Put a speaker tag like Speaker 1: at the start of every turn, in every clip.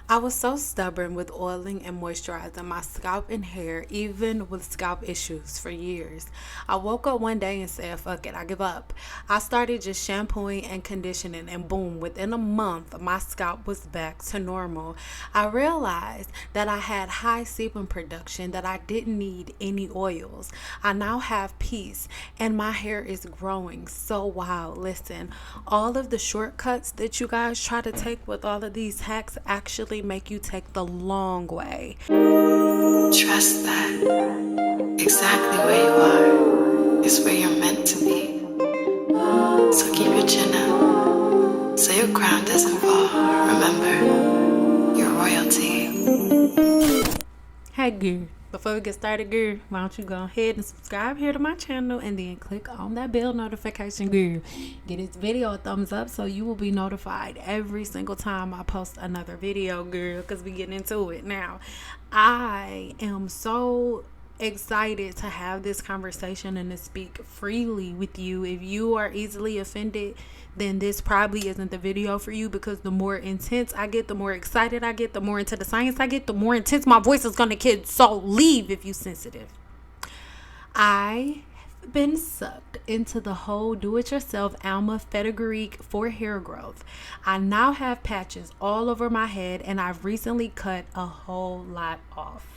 Speaker 1: I was so stubborn with oiling and moisturizing my scalp and hair, even with scalp issues for years. I woke up one day and said, fuck it, I give up. I started just shampooing and conditioning, and boom, within a month, my scalp was back to normal. I realized that I had high sebum production, that I didn't need any oils. I now have peace, and my hair is growing so wild. Listen, all of the shortcuts that you guys try to take with all of these hacks actually make you take the long way.
Speaker 2: Trust that exactly where you are is where you're meant to be. So keep your chin up so your crown doesn't fall. Remember, you're royalty.
Speaker 1: Hey girl, before we get started, girl, why don't you go ahead and subscribe here to my channel and then click on that bell notification, girl. Get this video a thumbs up so you will be notified every single time I post another video, girl, because we get into it now. I am so excited to have this conversation and to speak freely with you. If you are easily offended, then this probably isn't the video for you, because the more intense I get, the more excited I get, the more into the science I get, the more intense my voice is gonna get. So leave if you sensitive. I have been sucked into the whole do-it-yourself Alma fenugreek for hair growth. I now have patches all over my head, and I've recently cut a whole lot off.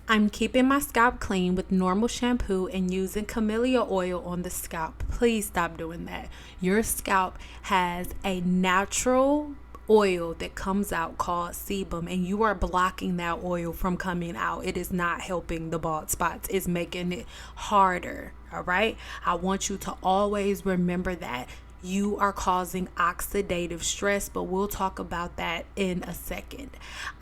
Speaker 1: I'm keeping my scalp clean with normal shampoo and using camellia oil on the scalp. Please stop doing that. Your scalp has a natural oil that comes out called sebum, and you are blocking that oil from coming out. It is not helping the bald spots. It's making it harder. All right. I want you to always remember that. You are causing oxidative stress, but we'll talk about that in a second.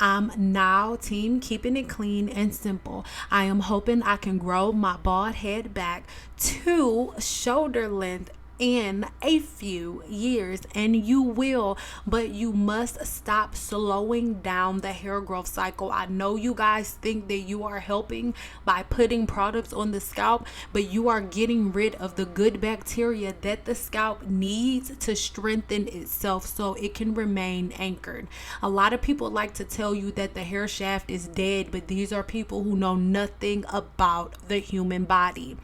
Speaker 1: I'm now team keeping it clean and simple. I am hoping I can grow my bald head back to shoulder length in a few years, and you will, but you must stop slowing down the hair growth cycle. I know you guys think that you are helping by putting products on the scalp, but you are getting rid of the good bacteria that the scalp needs to strengthen itself so it can remain anchored. A lot of people like to tell you that the hair shaft is dead, but these are people who know nothing about the human body.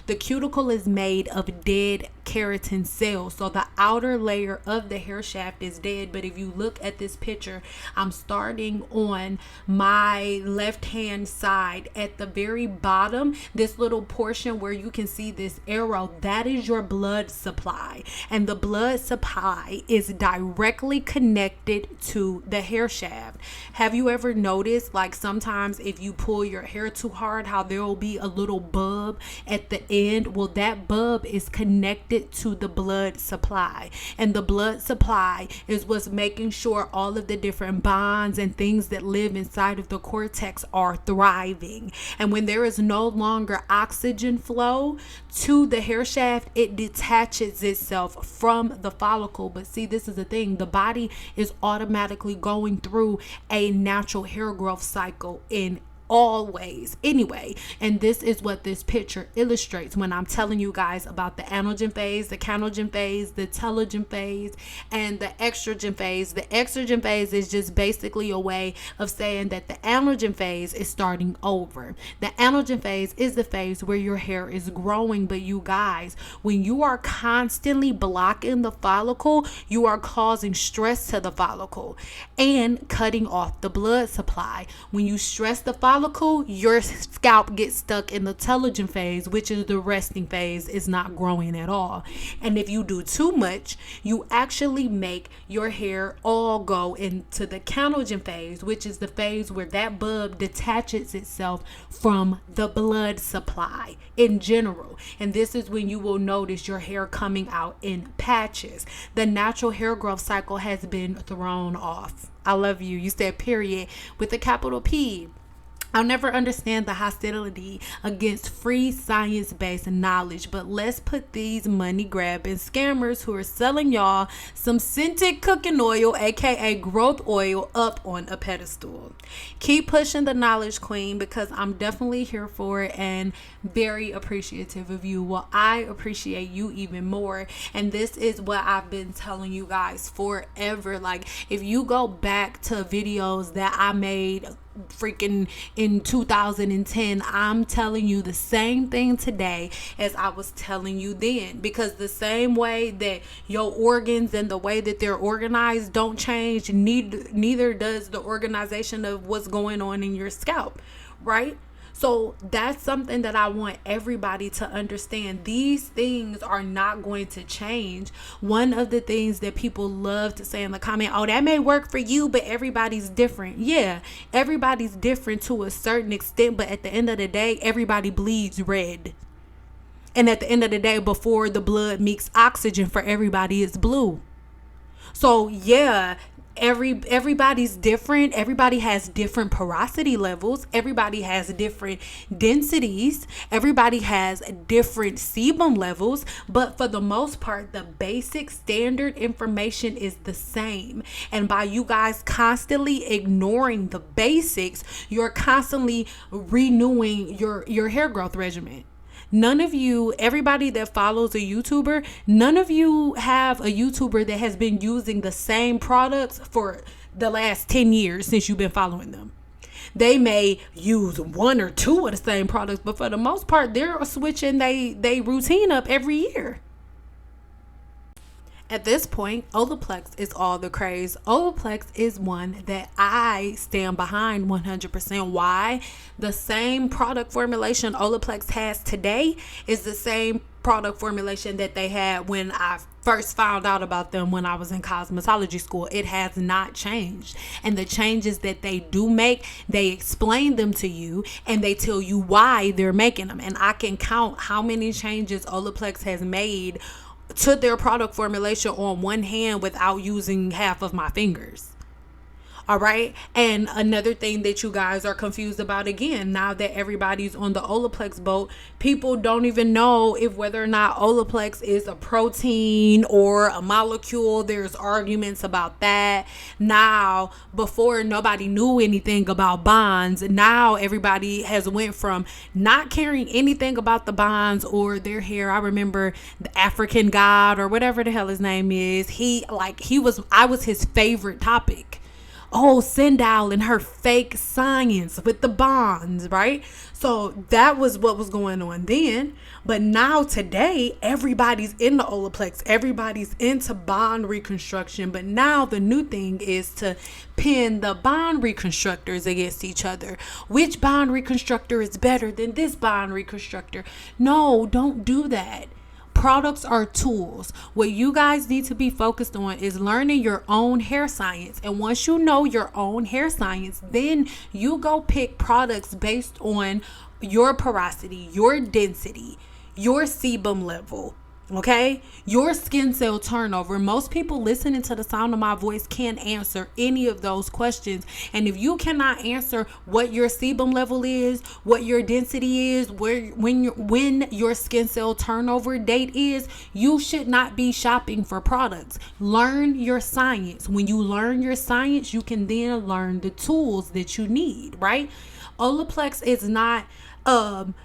Speaker 1: The cuticle is made of dead keratin cells, so the outer layer of the hair shaft is dead. But if you look at this picture, I'm starting on my left hand side at the very bottom, this little portion where you can see this arrow, that is your blood supply, and the blood supply is directly connected to the hair shaft. Have you ever noticed, like, sometimes if you pull your hair too hard, how there will be a little bulb at the end? Well, that bulb is connected to the blood supply, and the blood supply is what's making sure all of the different bonds and things that live inside of the cortex are thriving. And when there is no longer oxygen flow to the hair shaft, it detaches itself from the follicle. But see, this is the thing, the body is automatically going through a natural hair growth cycle in always anyway, and this is what this picture illustrates when I'm telling you guys about the anagen phase, the canogen phase, the telogen phase, and the estrogen phase. The estrogen phase is just basically a way of saying that the anagen phase is starting over. The anagen phase is the phase where your hair is growing. But you guys, when you are constantly blocking the follicle, you are causing stress to the follicle and cutting off the blood supply. When you stress the follicle, your scalp gets stuck in the telogen phase, which is the resting phase. Is not growing at all. And if you do too much, you actually make your hair all go into the canogen phase, which is the phase where that bulb detaches itself from the blood supply in general. And this is when you will notice your hair coming out in patches. The natural hair growth cycle has been thrown off. I love you. You said period with a capital P. I'll never understand the hostility against free science-based knowledge, but let's put these money-grabbing scammers who are selling y'all some scented cooking oil, aka growth oil, up on a pedestal. Keep pushing the knowledge, queen, because I'm definitely here for it and very appreciative of you. Well, I appreciate you even more, and this is what I've been telling you guys forever. Like, if you go back to videos that I made freaking in 2010, I'm telling you the same thing today as I was telling you then, because the same way that your organs and the way that they're organized don't change, neither does the organization of what's going on in your scalp, right? So that's something that I want everybody to understand. These things are not going to change. One of the things that people love to say in the comment, oh, that may work for you, but everybody's different. Yeah, everybody's different to a certain extent, but at the end of the day, everybody bleeds red. And at the end of the day, before the blood meets oxygen for everybody, it's blue. So yeah, everybody's different. Everybody has different porosity levels. Everybody has different densities. Everybody has different sebum levels, but for the most part, the basic standard information is the same. And by you guys constantly ignoring the basics, you're constantly renewing your hair growth regimen. None of you, everybody that follows a YouTuber, none of you have a YouTuber that has been using the same products for the last 10 years since you've been following them. They may use one or two of the same products, but for the most part, they're switching they routine up every year. At this point, Olaplex is all the craze. Olaplex is one that I stand behind 100%. Why? The same product formulation Olaplex has today is the same product formulation that they had when I first found out about them when I was in cosmetology school. It has not changed. And the changes that they do make, they explain them to you and they tell you why they're making them. And I can count how many changes Olaplex has made to their product formulation on one hand without using half of my fingers. All right. And another thing that you guys are confused about, again, now that everybody's on the Olaplex boat, people don't even know if whether or not Olaplex is a protein or a molecule. There's arguments about that. Now, before nobody knew anything about bonds, now everybody has went from not caring anything about the bonds or their hair. I remember the African god or whatever the hell his name is. I was his favorite topic. Oh, Cyn Doll and her fake science with the bonds, right? So that was what was going on then. But now today, everybody's into Olaplex. Everybody's into bond reconstruction. But now the new thing is to pin the bond reconstructors against each other. Which bond reconstructor is better than this bond reconstructor? No, don't do that. Products are tools. What you guys need to be focused on is learning your own hair science. And once you know your own hair science, then you go pick products based on your porosity, your density, your sebum level. Okay, your skin cell turnover. Most people listening to the sound of my voice can't answer any of those questions. And if you cannot answer what your sebum level is, what your density is, when your skin cell turnover date is, you should not be shopping for products. Learn your science. When you learn your science, you can then learn the tools that you need, right? Olaplex is not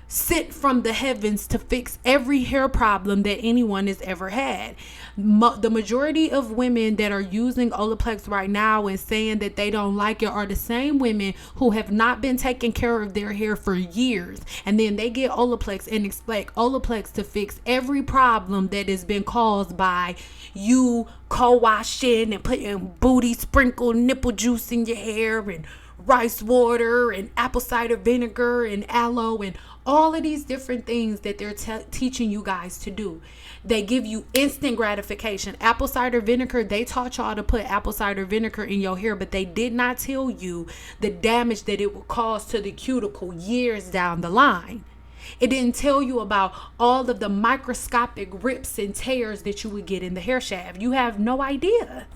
Speaker 1: sent from the heavens to fix every hair problem that anyone has ever had. The majority of women that are using Olaplex right now and saying that they don't like it are the same women who have not been taking care of their hair for years, and then they get Olaplex and expect Olaplex to fix every problem that has been caused by you co-washing and putting booty sprinkle nipple juice in your hair and rice water and apple cider vinegar and aloe and all of these different things that they're teaching you guys to do. They give you instant gratification. Apple cider vinegar, they taught y'all to put apple cider vinegar in your hair, but they did not tell you the damage that it will cause to the cuticle years down the line. It didn't tell you about all of the microscopic rips and tears that you would get in the hair shaft. You have no idea.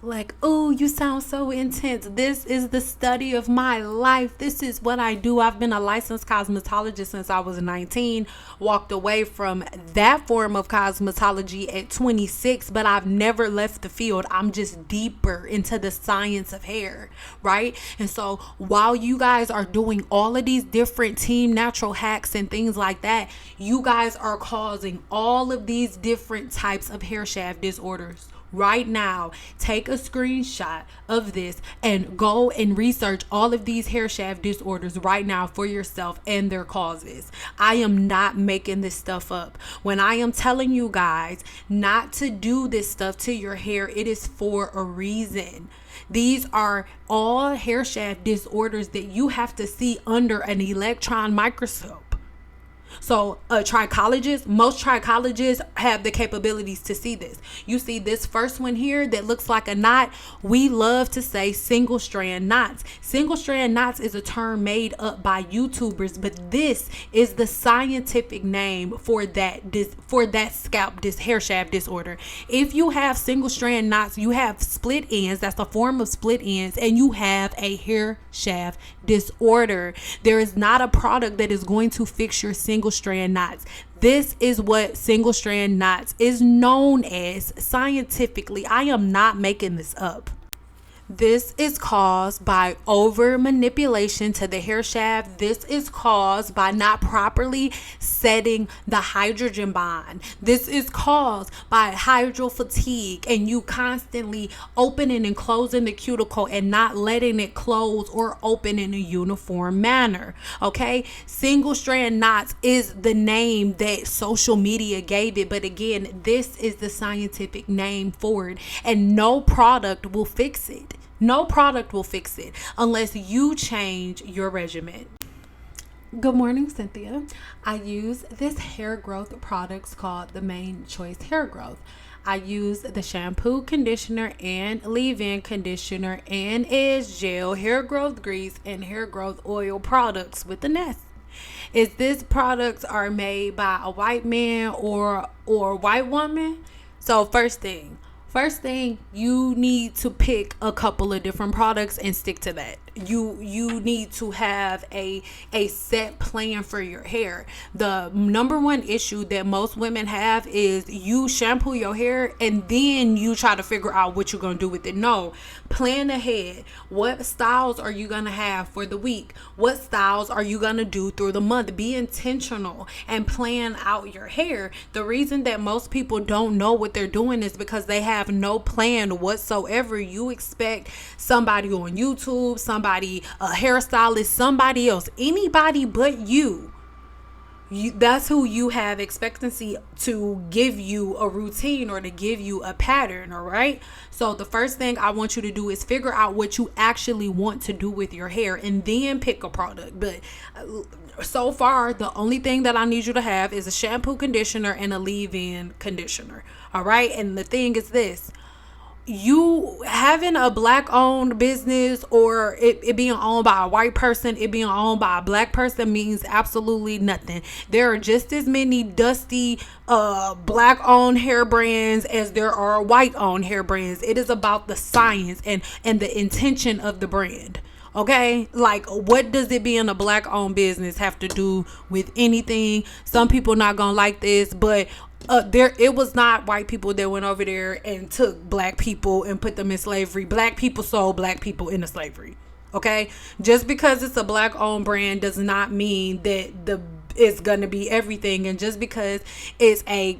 Speaker 1: like, oh, you sound so intense. This is the study of my life. This is what I do. I've been a licensed cosmetologist since I was 19, walked away from that form of cosmetology at 26, but I've never left the field. I'm just deeper into the science of hair, right? And so while you guys are doing all of these different team natural hacks and things like that, you guys are causing all of these different types of hair shaft disorders. Right now, take a screenshot of this and go and research all of these hair shaft disorders right now for yourself and their causes. I am not making this stuff up. When I am telling you guys not to do this stuff to your hair, it is for a reason. These are all hair shaft disorders that you have to see under an electron microscope. So most trichologists have the capabilities to see this. You see this first one here that looks like a knot. We love to say single strand knots. Single strand knots is a term made up by YouTubers, but this is the scientific name for that hair shaft disorder. If you have single strand knots, you have split ends. That's a form of split ends, and you have a hair shaft disorder. There is not a product that is going to fix your single strand knots. This is what single strand knots is known as scientifically. I am not making this up. This is caused by over manipulation to the hair shaft. This is caused by not properly setting the hydrogen bond. This is caused by hydro fatigue and you constantly opening and closing the cuticle and not letting it close or open in a uniform manner. Okay, single strand knots is the name that social media gave it, but again, this is the scientific name for it, and no product will fix it. No product will fix it unless you change your regimen. Good morning, Cynthia. I use this hair growth products called the Main Choice Hair Growth. I use the shampoo, conditioner, and leave-in conditioner and edge gel, hair growth grease, and hair growth oil products with the nest. If these products are made by a white man or white woman, so first thing, you need to pick a couple of different products and stick to that. You need to have a set plan for your hair. The number one issue that most women have is you shampoo your hair and then you try to figure out what you're going to do with it. No, plan ahead. What styles are you going to have for the week? What styles are you going to do through the month? Be intentional and plan out your hair. The reason that most people don't know what they're doing is because they have no plan whatsoever. You expect somebody on YouTube, somebody, a hairstylist, somebody else, anybody but you. That's who you have expectancy to give you a routine or to give you a pattern, all right? So the first thing I want you to do is figure out what you actually want to do with your hair and then pick a product. But so far, the only thing that I need you to have is a shampoo, conditioner, and a leave-in conditioner, all right? And the thing is this. You having a black owned business or it being owned by a white person, it being owned by a black person means absolutely nothing. There are just as many dusty black owned hair brands as there are white owned hair brands. It is about the science and the intention of the brand. Okay, like what does it being a black owned business have to do with anything? Some people not gonna like this, but it was not white people that went over there and took black people and put them in slavery. Black people sold black people into slavery. Okay, just because it's a black owned brand does not mean that it's gonna be everything, and just because it's a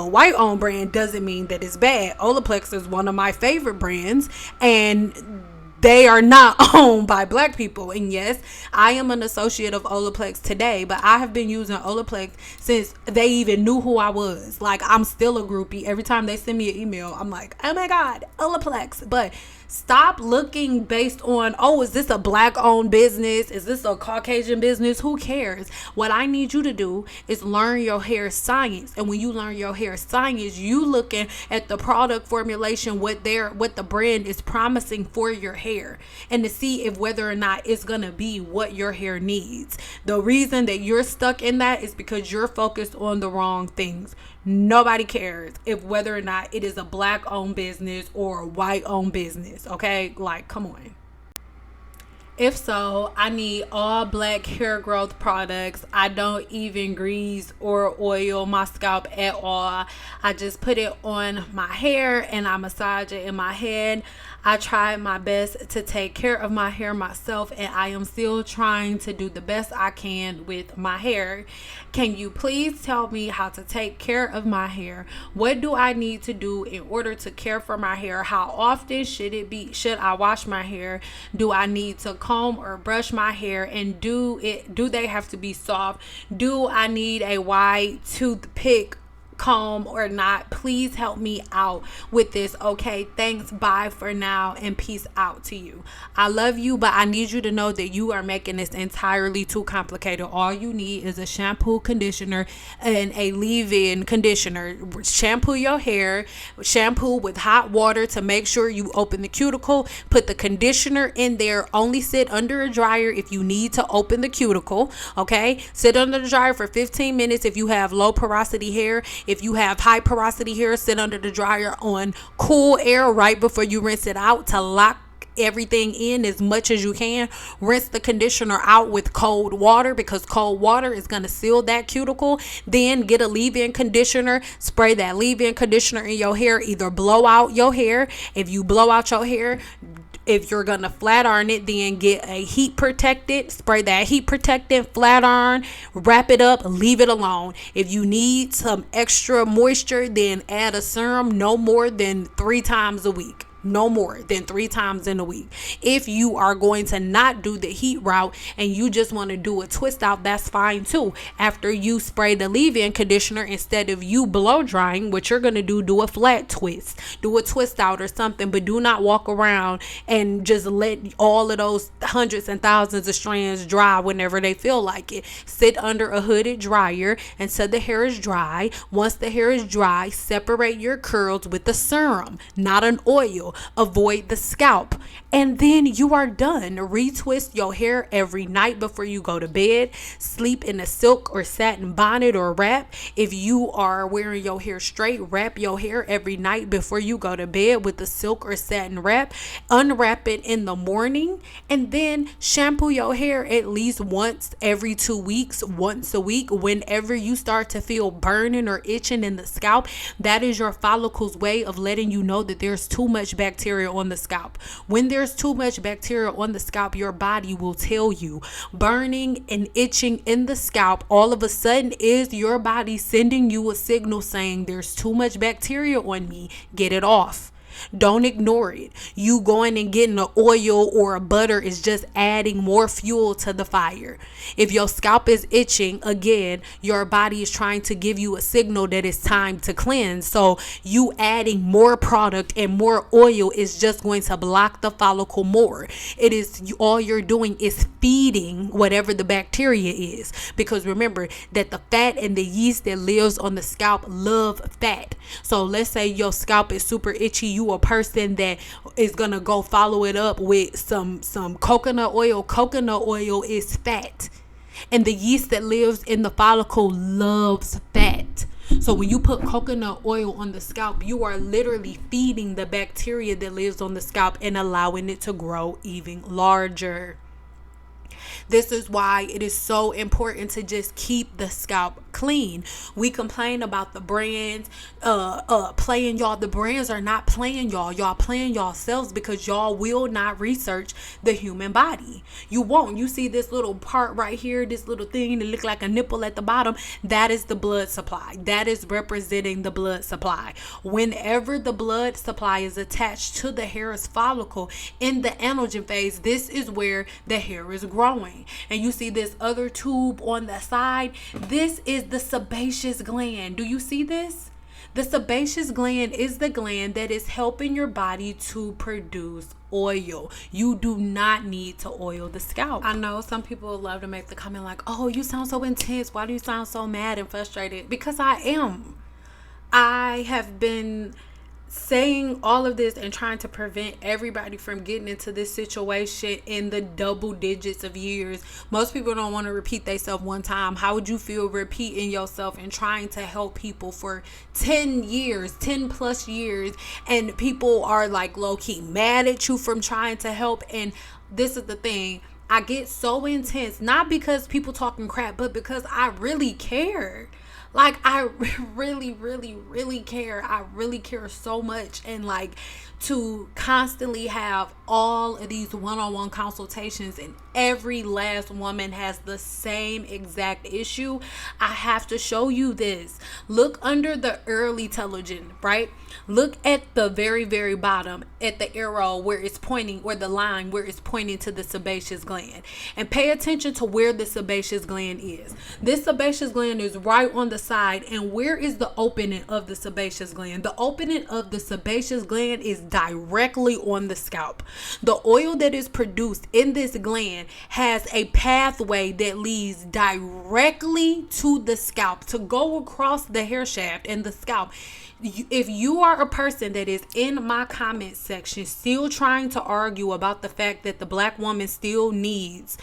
Speaker 1: white owned brand doesn't mean that it's bad. Olaplex is one of my favorite brands, and they are not owned by black people. And yes, I am an associate of Olaplex today, but I have been using Olaplex since they even knew who I was. Like, I'm still a groupie. Every time they send me an email, I'm like, oh my God, Olaplex. But stop looking based on, oh, is this a black owned business? Is this a Caucasian business? Who cares? What I need you to do is learn your hair science. And when you learn your hair science, you looking at the product formulation, what the brand is promising for your hair, and to see if whether or not it's going to be what your hair needs. The reason that you're stuck in that is because you're focused on the wrong things. Nobody cares if whether or not it is a black owned business or a white owned business. Okay, like, come on. If so, I need all black hair growth products. I don't even grease or oil my scalp at all. I just put it on my hair and I massage it in my head. I tried my best to take care of my hair myself, and I am still trying to do the best I can with my hair. Can you please tell me how to take care of my hair? What do I need to do in order to care for my hair? How often should I wash my hair? Do I need to comb or brush my hair? And do they have to be soft? Do I need a wide toothpick comb or not? Please help me out with this. Okay, thanks, bye for now, and peace out to you. I love you, but I need you to know that you are making this entirely too complicated. All you need is a shampoo, conditioner, and a leave-in conditioner. Shampoo your hair, shampoo with hot water to make sure you open the cuticle. Put the conditioner in there. Only sit under a dryer if you need to open the cuticle. Okay, sit under the dryer for 15 minutes if you have low porosity hair. If you have high porosity hair, sit under the dryer on cool air right before you rinse it out to lock everything in as much as you can. Rinse the conditioner out with cold water because cold water is going to seal that cuticle. Then get a leave-in conditioner, spray that leave-in conditioner in your hair. Either blow out your hair. If you blow out your hair, if you're gonna flat iron it, then get a heat protectant, spray that heat protectant, flat iron, wrap it up, leave it alone. If you need some extra moisture, then add a serum no more than 3 times a week. No more than 3 times in a week. If you are going to not do the heat route and you just want to do a twist out, that's fine too. After you spray the leave-in conditioner, instead of you blow drying, what you're going to do a flat twist. Do a twist out or something, but do not walk around and just let all of those hundreds and thousands of strands dry whenever they feel like it. Sit under a hooded dryer until the hair is dry. Once the hair is dry, separate your curls with the serum, not an oil. Avoid the scalp, and then you are done. Retwist your hair every night before you go to bed. Sleep in a silk or satin bonnet or wrap. If you are wearing your hair straight, wrap your hair every night before you go to bed with a silk or satin wrap. Unwrap it in the morning, and then shampoo your hair at least once every 2 weeks, once a week. Whenever you start to feel burning or itching in the scalp, that is your follicles' way of letting you know that there's too much bacteria on the scalp. When there's too much bacteria on the scalp, your body will tell you. Burning and itching in the scalp all of a sudden is your body sending you a signal saying there's too much bacteria on me, get it off. Don't ignore it. You going and getting an oil or a butter is just adding more fuel to the fire. If your scalp is itching, again, your body is trying to give you a signal that it's time to cleanse. So you adding more product and more oil is just going to block the follicle more. It is all you're doing is feeding whatever the bacteria is. Because remember that the fat and the yeast that lives on the scalp love fat. So let's say your scalp is super itchy. You a person that is gonna go follow it up with some coconut oil. Coconut oil is fat, and the yeast that lives in the follicle loves fat. So when you put coconut oil on the scalp, you are literally feeding the bacteria that lives on the scalp and allowing it to grow even larger. This is why it is so important to just keep the scalp clean. We complain about the brands playing y'all. The brands are not playing y'all. Y'all playing yourselves because y'all will not research the human body. You won't. You see this little part right here, this little thing that look like a nipple at the bottom, that is the blood supply. That is representing the blood supply. Whenever the blood supply is attached to the hair's follicle in the anagen phase, this is where the hair is growing. And you see this other tube on the side, this is the sebaceous gland. Do you see this? The sebaceous gland is the gland that is helping your body to produce oil. You do not need to oil the scalp. I know some people love to make the comment like, oh, you sound so intense. Why do you sound so mad and frustrated? Because I am. I have been saying all of this and trying to prevent everybody from getting into this situation in the double digits of years. Most people don't want to repeat themselves one time. How would you feel repeating yourself and trying to help people for 10 years, 10 plus years, and people are like low-key mad at you from trying to help? And this is the thing, I get so intense, not because people talking crap, but because I really care. Like, I really, really, really care. I really care so much. And like, to constantly have all of these one-on-one consultations and every last woman has the same exact issue, I have to show you this. Look under the early telegen, right? Look at the very, very bottom at the arrow where it's pointing, or the line where it's pointing to the sebaceous gland, and pay attention to where the sebaceous gland is. This sebaceous gland is right on the side. And where is the opening of the sebaceous gland? The opening of the sebaceous gland is directly on the scalp. The oil that is produced in this gland has a pathway that leads directly to the scalp to go across the hair shaft and the scalp. If you are a person that is in my comment section still trying to argue about the fact that the black woman still needs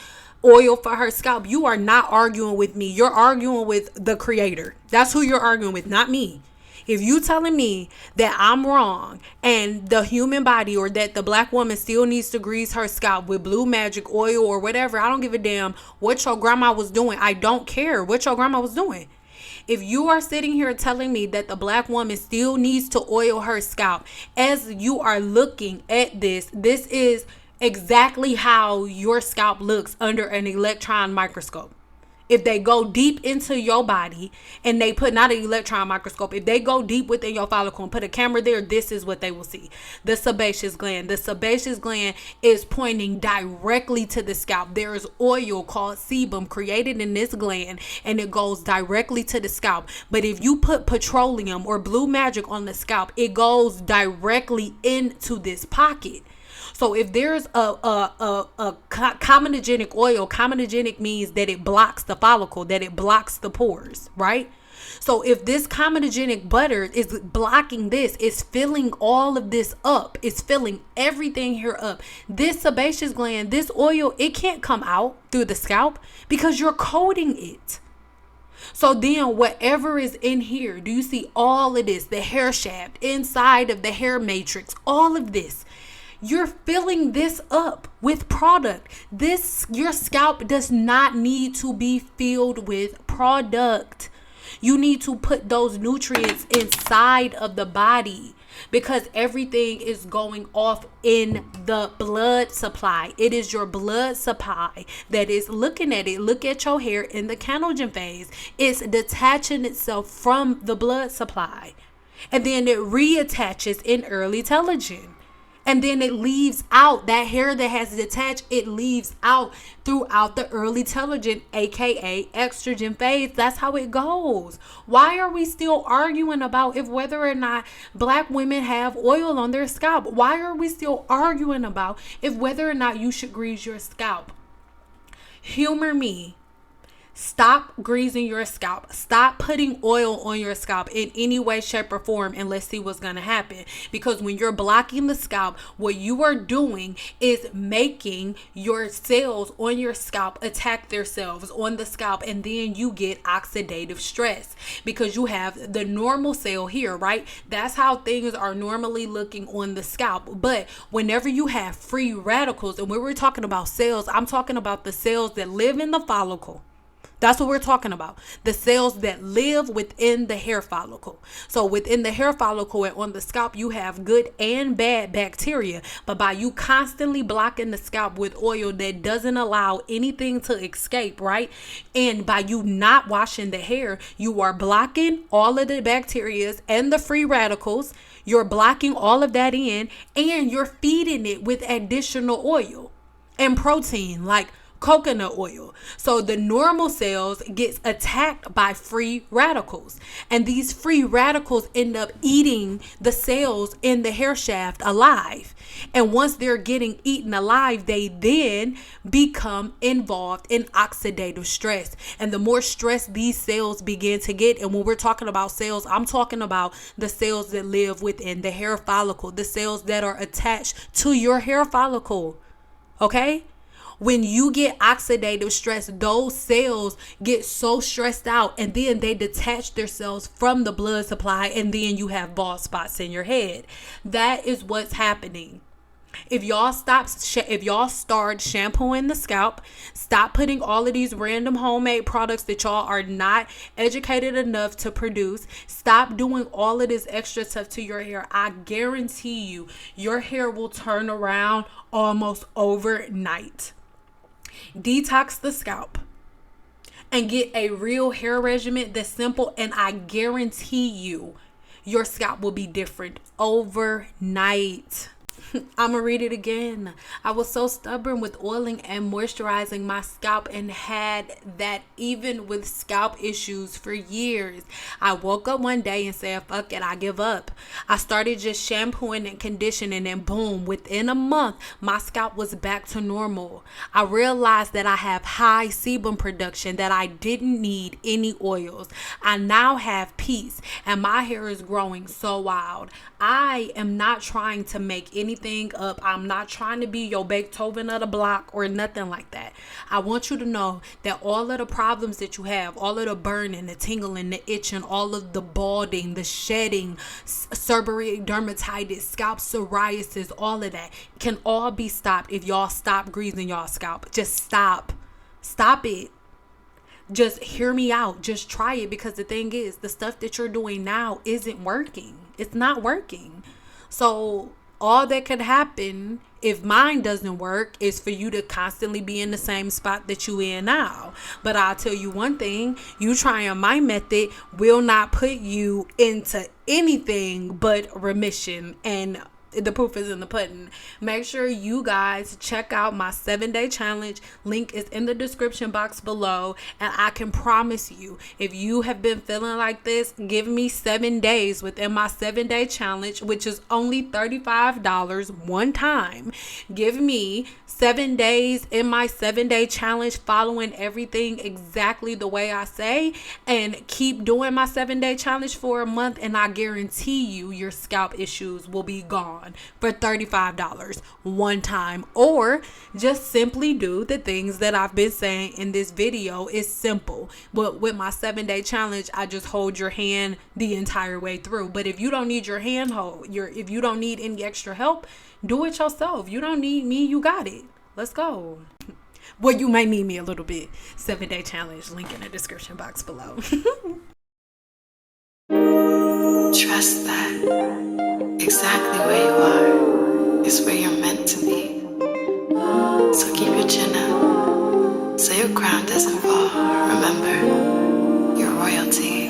Speaker 1: oil for her scalp, you are not arguing with me. You're arguing with the creator. That's who you're arguing with, not me. If you telling me that I'm wrong and the human body, or that the black woman still needs to grease her scalp with blue magic oil or whatever, I don't give a damn what your grandma was doing. I don't care what your grandma was doing. If you are sitting here telling me that the black woman still needs to oil her scalp, as you are looking at this is exactly how your scalp looks under an electron microscope. If they go deep into your body and they put, not an electron microscope, if they go deep within your follicle and put a camera there, this is what they will see. The sebaceous gland. The sebaceous gland is pointing directly to the scalp. There is oil called sebum created in this gland, and it goes directly to the scalp. But if you put petroleum or blue magic on the scalp, it goes directly into this pocket. So if there's a comedogenic oil, comedogenic means that it blocks the follicle, that it blocks the pores, right? So if this comedogenic butter is blocking this, it's filling all of this up. It's filling everything here up. This sebaceous gland, this oil, it can't come out through the scalp because you're coating it. So then whatever is in here, do you see all of this? The hair shaft, inside of the hair matrix, all of this. You're filling this up with product. Your scalp does not need to be filled with product. You need to put those nutrients inside of the body, because everything is going off in the blood supply. It is your blood supply that is looking at it. Look at your hair in the canogen phase. It's detaching itself from the blood supply, and then it reattaches in early telogen. And then it leaves out that hair that has detached. It leaves out throughout the early telogen, aka estrogen phase. That's how it goes. Why are we still arguing about if whether or not black women have oil on their scalp? Why are we still arguing about if whether or not you should grease your scalp? Humor me. Stop greasing your scalp. Stop putting oil on your scalp in any way, shape, or form, and let's see what's going to happen. Because when you're blocking the scalp, what you are doing is making your cells on your scalp attack themselves on the scalp, and then you get oxidative stress because you have the normal cell here, right? That's how things are normally looking on the scalp. But whenever you have free radicals, and when we're talking about cells, I'm talking about the cells that live in the follicle. That's what we're talking about. The cells that live within the hair follicle. So within the hair follicle and on the scalp, you have good and bad bacteria. But by you constantly blocking the scalp with oil that doesn't allow anything to escape, right? And by you not washing the hair, you are blocking all of the bacteria and the free radicals. You're blocking all of that in, and you're feeding it with additional oil and protein, like coconut oil. So the normal cells gets attacked by free radicals, and these free radicals end up eating the cells in the hair shaft alive. And once they're getting eaten alive, they then become involved in oxidative stress. And the more stress these cells begin to get, and when we're talking about cells, I'm talking about the cells that live within the hair follicle, the cells that are attached to your hair follicle. Okay? When you get oxidative stress, those cells get so stressed out, and then they detach their cells from the blood supply, and then you have bald spots in your head. That is what's happening. If y'all start shampooing the scalp, stop putting all of these random homemade products that y'all are not educated enough to produce, stop doing all of this extra stuff to your hair, I guarantee you, your hair will turn around almost overnight. Detox the scalp and get a real hair regimen that's simple, and I guarantee you, your scalp will be different overnight. I'm gonna read it again. I was so stubborn with oiling and moisturizing my scalp, and had that even with scalp issues for years. I woke up one day and said, fuck it, I give up. I started just shampooing and conditioning, and boom, within a month, my scalp was back to normal. I realized that I have high sebum production, that I didn't need any oils. I now have peace, and my hair is growing so wild. I am not trying to make anything up. I'm not trying to be your Beethoven of the block or nothing like that. I want you to know that all of the problems that you have, all of the burning, the tingling, the itching, all of the balding, the shedding, seborrheic dermatitis, scalp psoriasis, all of that can all be stopped if y'all stop greasing y'all scalp. Just stop. Stop it. Just hear me out. Just try it, because the thing is, the stuff that you're doing now isn't working. It's not working. So all that could happen if mine doesn't work is for you to constantly be in the same spot that you in now. But I'll tell you one thing, you trying my method will not put you into anything but remission, and the proof is in the pudding. Make sure you guys check out my 7-day challenge. Link is in the description box below. And I can promise you, if you have been feeling like this, give me 7 days within my 7-day challenge, which is only $35 one time. Give me 7 days in my 7-day challenge, following everything exactly the way I say, and keep doing my 7-day challenge for a month, and I guarantee you your scalp issues will be gone for $35 one time. Or just simply do the things that I've been saying in this video. It's simple, but with my 7-day challenge, I just hold your hand the entire way through. But if you don't need your hand hold, if you don't need any extra help, do it yourself. You don't need me. You got it. Let's go. Well, you may need me a little bit. 7-day challenge, link in the description box below.
Speaker 2: Trust that exactly where you are is where you're meant to be. So keep your chin up so your crown doesn't fall. Remember, you're royalty.